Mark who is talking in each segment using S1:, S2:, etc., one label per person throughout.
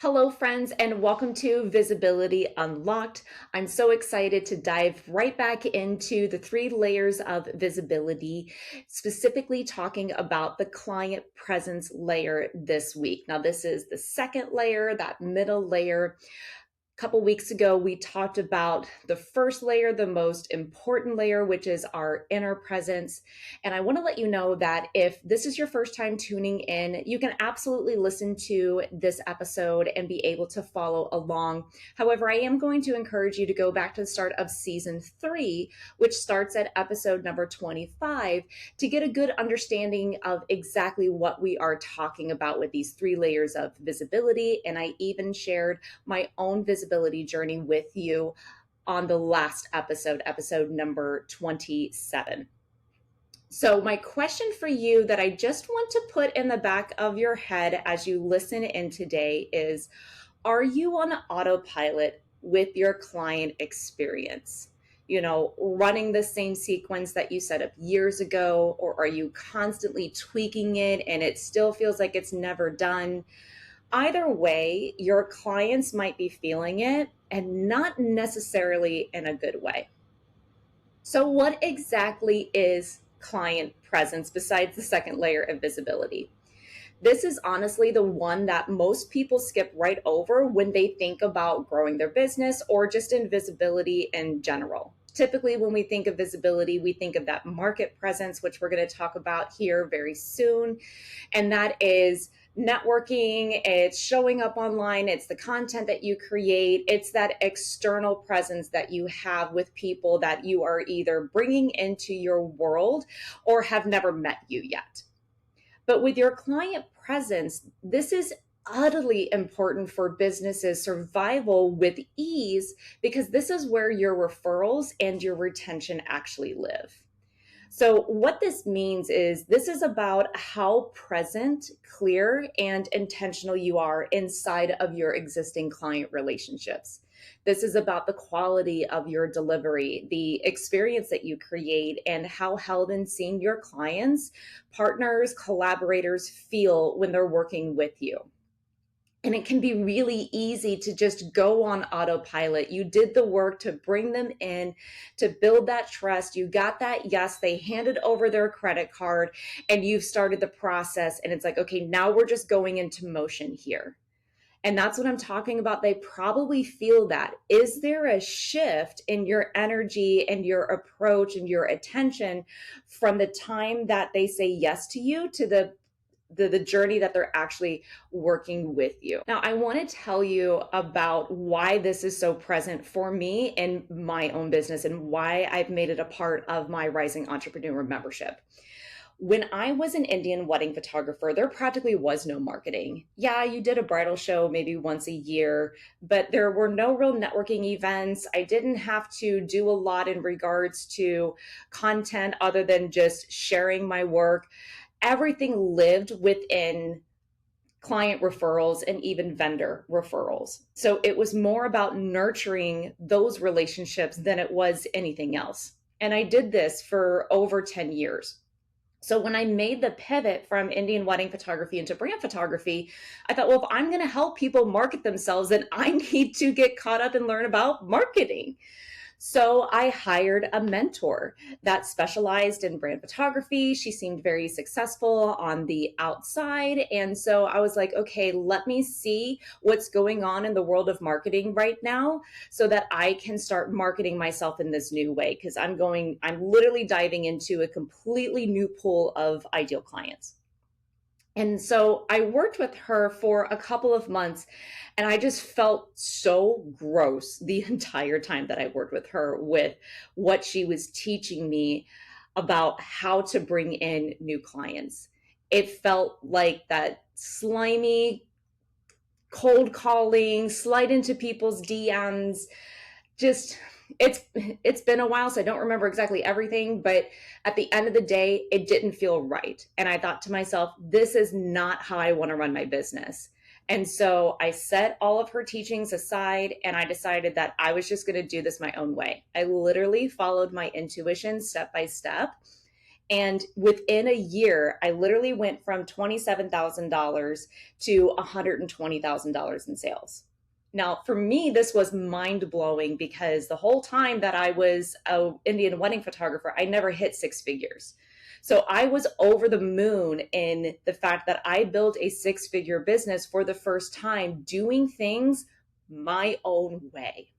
S1: Hello, friends, and welcome to Visibility Unlocked. I'm so excited to dive right back into the three layers of visibility, specifically talking about the client presence layer this week. Now, this is the second layer, that middle layer. Couple weeks ago, we talked about the first layer, the most important layer, which is our inner presence. And I want to let you know that if this is your first time tuning in, you can absolutely listen to this episode and be able to follow along. However, I am going to encourage you to go back to the start of season 3, which starts at episode number 25, to get a good understanding of exactly what we are talking about with these three layers of visibility. And I even shared my own visibility journey with you on the last episode, episode number 27. So, my question for you that I just want to put in the back of your head as you listen in today is, are you on autopilot with your client experience? Running the same sequence that you set up years ago, or are you constantly tweaking it and it still feels like it's never done? Either way, your clients might be feeling it and not necessarily in a good way. So, what exactly is client presence besides the second layer of visibility? This is honestly the one that most people skip right over when they think about growing their business or just in visibility in general. Typically, when we think of visibility, we think of that market presence, which we're going to talk about here very soon. And that is networking, it's showing up online, it's the content that you create, it's that external presence that you have with people that you are either bringing into your world or have never met you yet. But with your client presence, this is utterly important for businesses' survival with ease, because this is where your referrals and your retention actually live. So, what this means is this is about how present, clear, and intentional you are inside of your existing client relationships. This is about the quality of your delivery, the experience that you create, and how held and seen your clients, partners, collaborators feel when they're working with you. And it can be really easy to just go on autopilot. You did the work to bring them in, to build that trust. You got that yes, they handed over their credit card and you've started the process. And it's like, okay, now we're just going into motion here. And that's what I'm talking about. They probably feel that. Is there a shift in your energy and your approach and your attention from the time that they say yes to you to the journey that they're actually working with you? Now, I want to tell you about why this is so present for me in my own business and why I've made it a part of my Rising Entrepreneur membership. When I was an Indian wedding photographer, there practically was no marketing. Yeah, you did a bridal show maybe once a year, but there were no real networking events. I didn't have to do a lot in regards to content other than just sharing my work. Everything lived within client referrals and even vendor referrals. So it was more about nurturing those relationships than it was anything else. And I did this for over 10 years. So when I made the pivot from Indian wedding photography into brand photography, I thought, well, if I'm going to help people market themselves, then I need to get caught up and learn about marketing. So I hired a mentor that specialized in brand photography. She seemed very successful on the outside. And so I was like, okay, let me see what's going on in the world of marketing right now so that I can start marketing myself in this new way. Because I'm literally diving into a completely new pool of ideal clients. And so I worked with her for a couple of months and I just felt so gross the entire time that I worked with her with what she was teaching me about how to bring in new clients. It felt like that slimy cold calling, slide into people's DMs, just it's been a while, so I don't remember exactly everything, but at the end of the day, it didn't feel right. And I thought to myself, this is not how I want to run my business. And so I set all of her teachings aside and I decided that I was just going to do this my own way. I literally followed my intuition step by step. And within a year, I literally went from $27,000 to $120,000 in sales. Now, for me, this was mind blowing because the whole time that I was an Indian wedding photographer, I never hit six figures. So I was over the moon in the fact that I built a six-figure business for the first time, doing things my own way.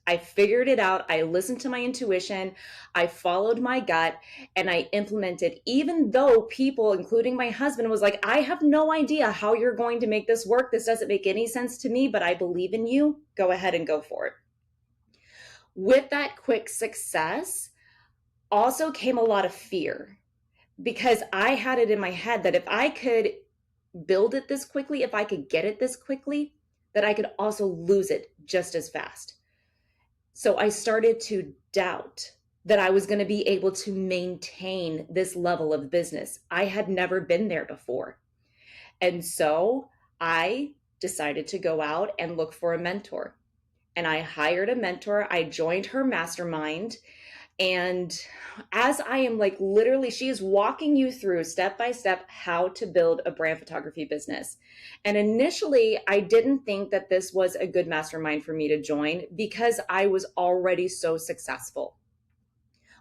S1: I figured it out. I listened to my intuition. I followed my gut and I implemented, even though people, including my husband, was like, I have no idea how you're going to make this work. This doesn't make any sense to me, but I believe in you. Go ahead and go for it. With that quick success also came a lot of fear, because I had it in my head that if I could build it this quickly, if I could get it this quickly, that I could also lose it just as fast. So I started to doubt that I was going to be able to maintain this level of business. I had never been there before. And so I decided to go out and look for a mentor. And I hired a mentor. I joined her mastermind. And as I am like literally, she is walking you through step by step how to build a brand photography business. And initially, I didn't think that this was a good mastermind for me to join because I was already so successful.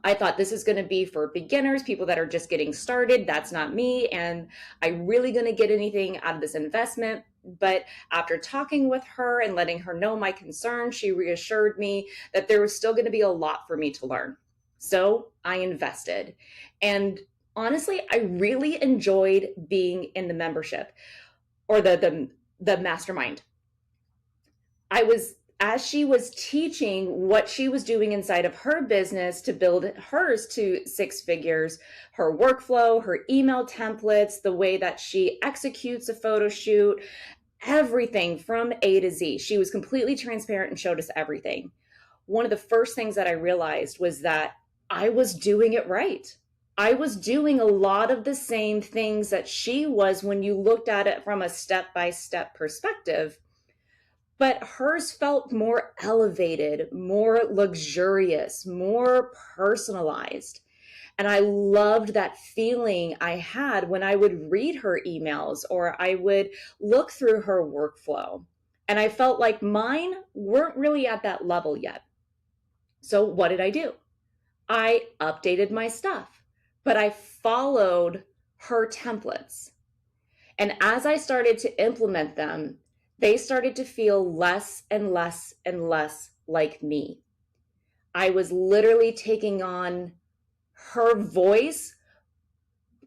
S1: I thought this is going to be for beginners, people that are just getting started. That's not me. And I'm really going to get anything out of this investment. But after talking with her and letting her know my concerns, she reassured me that there was still going to be a lot for me to learn. So I invested. And honestly, I really enjoyed being in the membership or the mastermind. As she was teaching what she was doing inside of her business to build hers to six figures, her workflow, her email templates, the way that she executes a photo shoot, everything from A to Z. She was completely transparent and showed us everything. One of the first things that I realized was that I was doing it right. I was doing a lot of the same things that she was when you looked at it from a step-by-step perspective. But hers felt more elevated, more luxurious, more personalized. And I loved that feeling I had when I would read her emails or I would look through her workflow. And I felt like mine weren't really at that level yet. So what did I do? I updated my stuff, but I followed her templates. And as I started to implement them, they started to feel less and less and less like me. I was literally taking on her voice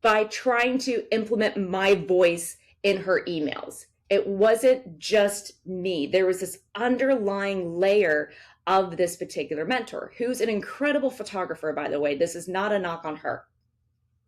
S1: by trying to implement my voice in her emails. It wasn't just me. There was this underlying layer of this particular mentor, who's an incredible photographer, by the way. This is not a knock on her.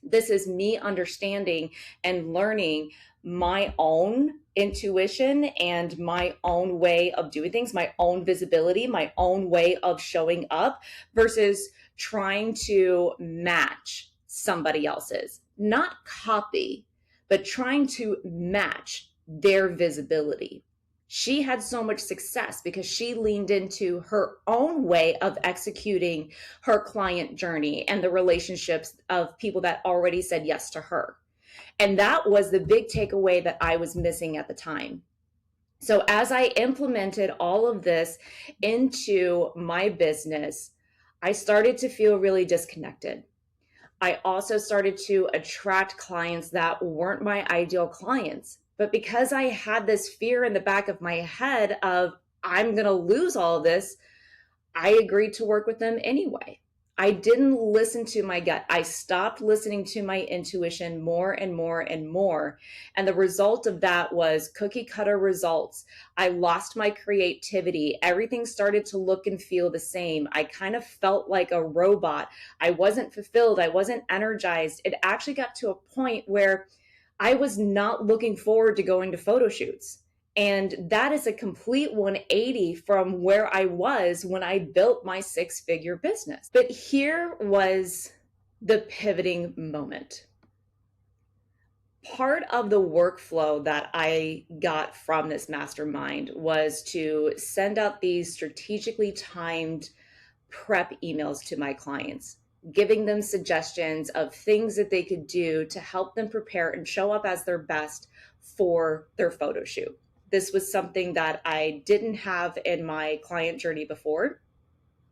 S1: This is me understanding and learning my own intuition and my own way of doing things, my own visibility, my own way of showing up versus trying to match somebody else's, not copy, but trying to match their visibility. She had so much success because she leaned into her own way of executing her client journey and the relationships of people that already said yes to her. And that was the big takeaway that I was missing at the time. So as I implemented all of this into my business, I started to feel really disconnected. I also started to attract clients that weren't my ideal clients. But because I had this fear in the back of my head of I'm going to lose all of this, I agreed to work with them anyway. I didn't listen to my gut. I stopped listening to my intuition more and more and more. And the result of that was cookie cutter results. I lost my creativity. Everything started to look and feel the same. I kind of felt like a robot. I wasn't fulfilled. I wasn't energized. It actually got to a point where I was not looking forward to going to photo shoots. And that is a complete 180 from where I was when I built my six-figure business. But here was the pivoting moment. Part of the workflow that I got from this mastermind was to send out these strategically timed prep emails to my clients. giving them suggestions of things that they could do to help them prepare and show up as their best for their photo shoot. This was something that I didn't have in my client journey before.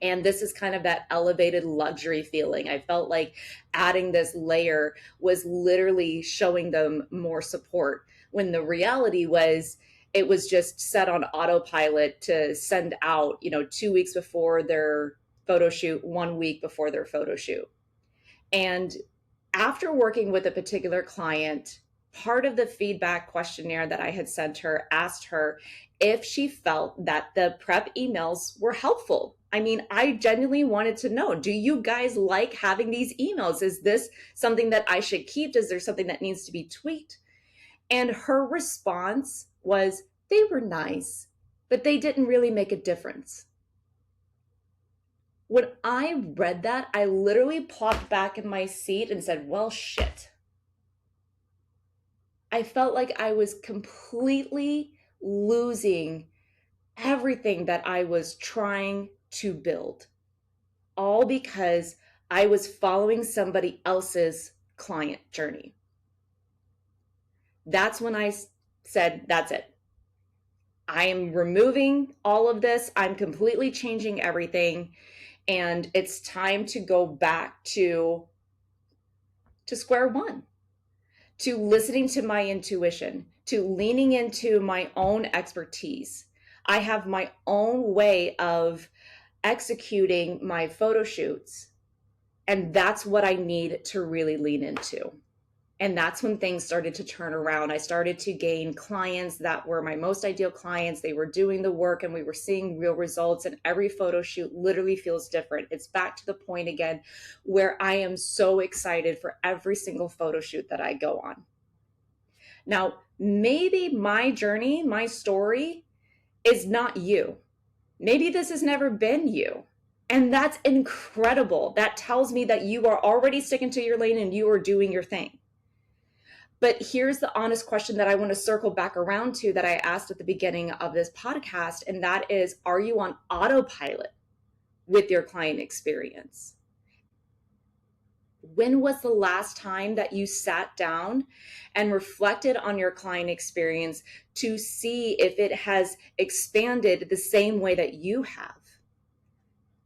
S1: And this is kind of that elevated luxury feeling. I felt like adding this layer was literally showing them more support, when the reality was it was just set on autopilot to send out, 2 weeks before their photo shoot, 1 week before their photo shoot. And after working with a particular client, part of the feedback questionnaire that I had sent her asked her if she felt that the prep emails were helpful. I mean, I genuinely wanted to know, do you guys like having these emails? Is this something that I should keep? Is there something that needs to be tweaked? And her response was, they were nice, but they didn't really make a difference. When I read that, I literally plopped back in my seat and said, well, shit. I felt like I was completely losing everything that I was trying to build, all because I was following somebody else's client journey. That's when I said, that's it. I am removing all of this. I'm completely changing everything. And it's time to go back to square one, to listening to my intuition, to leaning into my own expertise. I have my own way of executing my photo shoots, and that's what I need to really lean into. And that's when things started to turn around. I started to gain clients that were my most ideal clients. They were doing the work and we were seeing real results, and every photo shoot literally feels different. It's back to the point again where I am so excited for every single photo shoot that I go on. Now, maybe my journey, my story is not you. Maybe this has never been you. And that's incredible. That tells me that you are already sticking to your lane and you are doing your thing. But here's the honest question that I want to circle back around to that I asked at the beginning of this podcast, and that is, are you on autopilot with your client experience? When was the last time that you sat down and reflected on your client experience to see if it has expanded the same way that you have?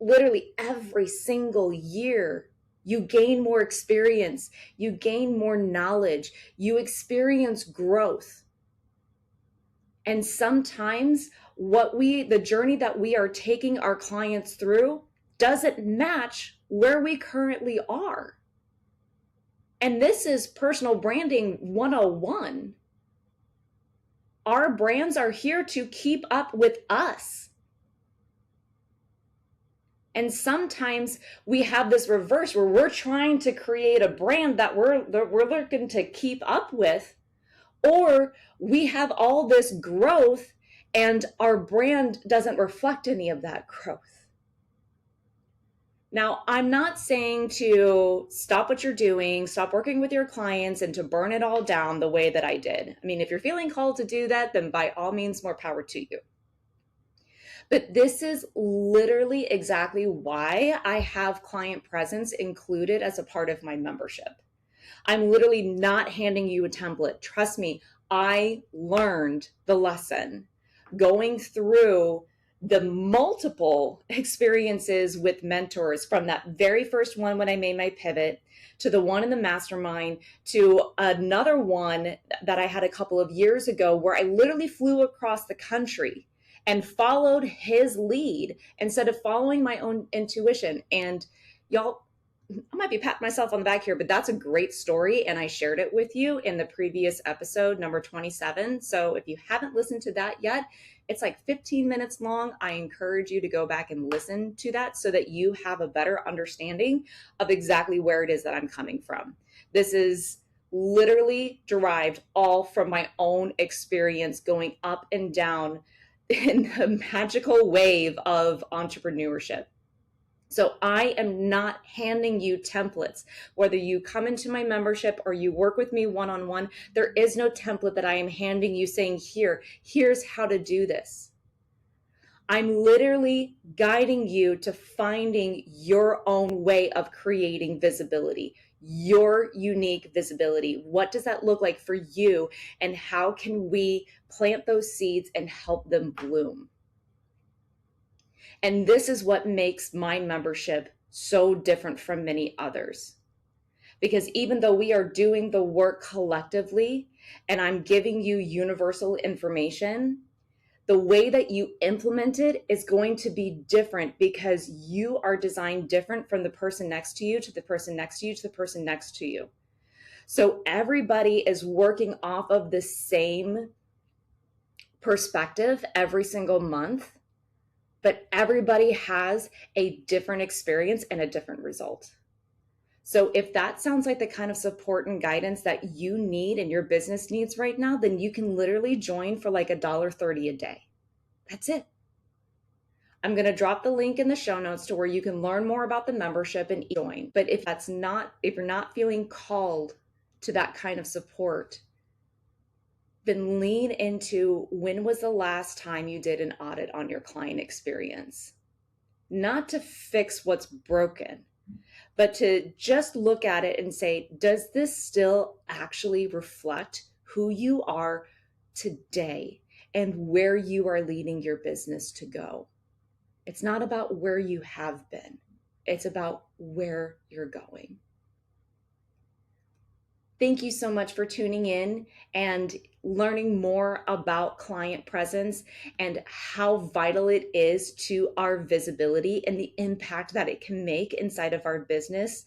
S1: Literally every single year, you gain more experience, you gain more knowledge, you experience growth. And sometimes the journey that we are taking our clients through doesn't match where we currently are. And this is personal branding 101. Our brands are here to keep up with us. And sometimes we have this reverse where we're trying to create a brand that we're looking to keep up with, or we have all this growth and our brand doesn't reflect any of that growth. Now, I'm not saying to stop what you're doing, stop working with your clients, and to burn it all down the way that I did. I mean, if you're feeling called to do that, then by all means, more power to you. But this is literally exactly why I have client presence included as a part of my membership. I'm literally not handing you a template. Trust me, I learned the lesson going through the multiple experiences with mentors, from that very first one when I made my pivot, to the one in the mastermind, to another one that I had a couple of years ago where I literally flew across the country and followed his lead instead of following my own intuition. And y'all, I might be patting myself on the back here, but that's a great story. And I shared it with you in the previous episode, number 27. So if you haven't listened to that yet, it's like 15 minutes long. I encourage you to go back and listen to that so that you have a better understanding of exactly where it is that I'm coming from. This is literally derived all from my own experience going up and down in the magical wave of entrepreneurship. So I am not handing you templates. Whether you come into my membership or you work with me one-on-one, there is no template that I am handing you saying, here's how to do this. I'm literally guiding you to finding your own way of creating visibility, your unique visibility. What does that look like for you? And how can we plant those seeds and help them bloom? And this is what makes my membership so different from many others. Because even though we are doing the work collectively and I'm giving you universal information, the way that you implement it is going to be different because you are designed different from the person next to you to the person next to you to the person next to you. So everybody is working off of the same perspective every single month, but everybody has a different experience and a different result. So if that sounds like the kind of support and guidance that you need and your business needs right now, then you can literally join for like $1.30 a day. That's it. I'm going to drop the link in the show notes to where you can learn more about the membership and join. But if you're not feeling called to that kind of support, then lean into when was the last time you did an audit on your client experience? Not to fix what's broken, but to just look at it and say, does this still actually reflect who you are today and where you are leading your business to go? It's not about where you have been. It's about where you're going. Thank you so much for tuning in and learning more about client presence and how vital it is to our visibility and the impact that it can make inside of our business.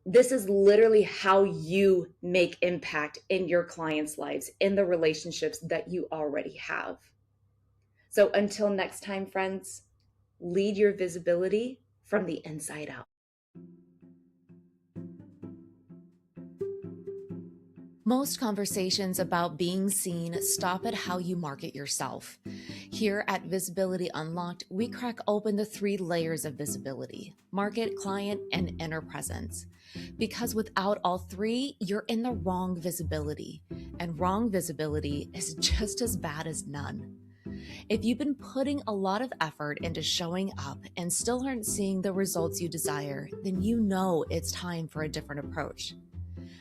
S1: This is literally how you make impact in your clients' lives, in the relationships that you already have. So until next time, friends, lead your visibility from the inside out.
S2: Most conversations about being seen stop at how you market yourself. Here at Visibility Unlocked, we crack open the 3 layers of visibility: market, client, and inner presence. Because without all 3, you're in the wrong visibility, and wrong visibility is just as bad as none. If you've been putting a lot of effort into showing up and still aren't seeing the results you desire, then you know it's time for a different approach.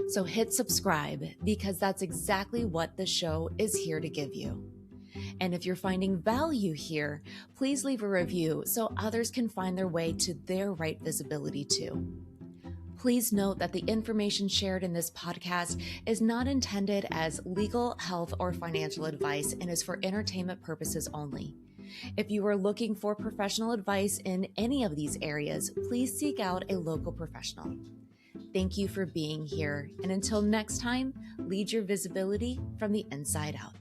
S2: So hit subscribe, because that's exactly what the show is here to give you. And if you're finding value here, please leave a review so others can find their way to their right visibility too. Please note that the information shared in this podcast is not intended as legal, health, or financial advice and is for entertainment purposes only. If you are looking for professional advice in any of these areas, please seek out a local professional. Thank you for being here, and until next time, lead your visibility from the inside out.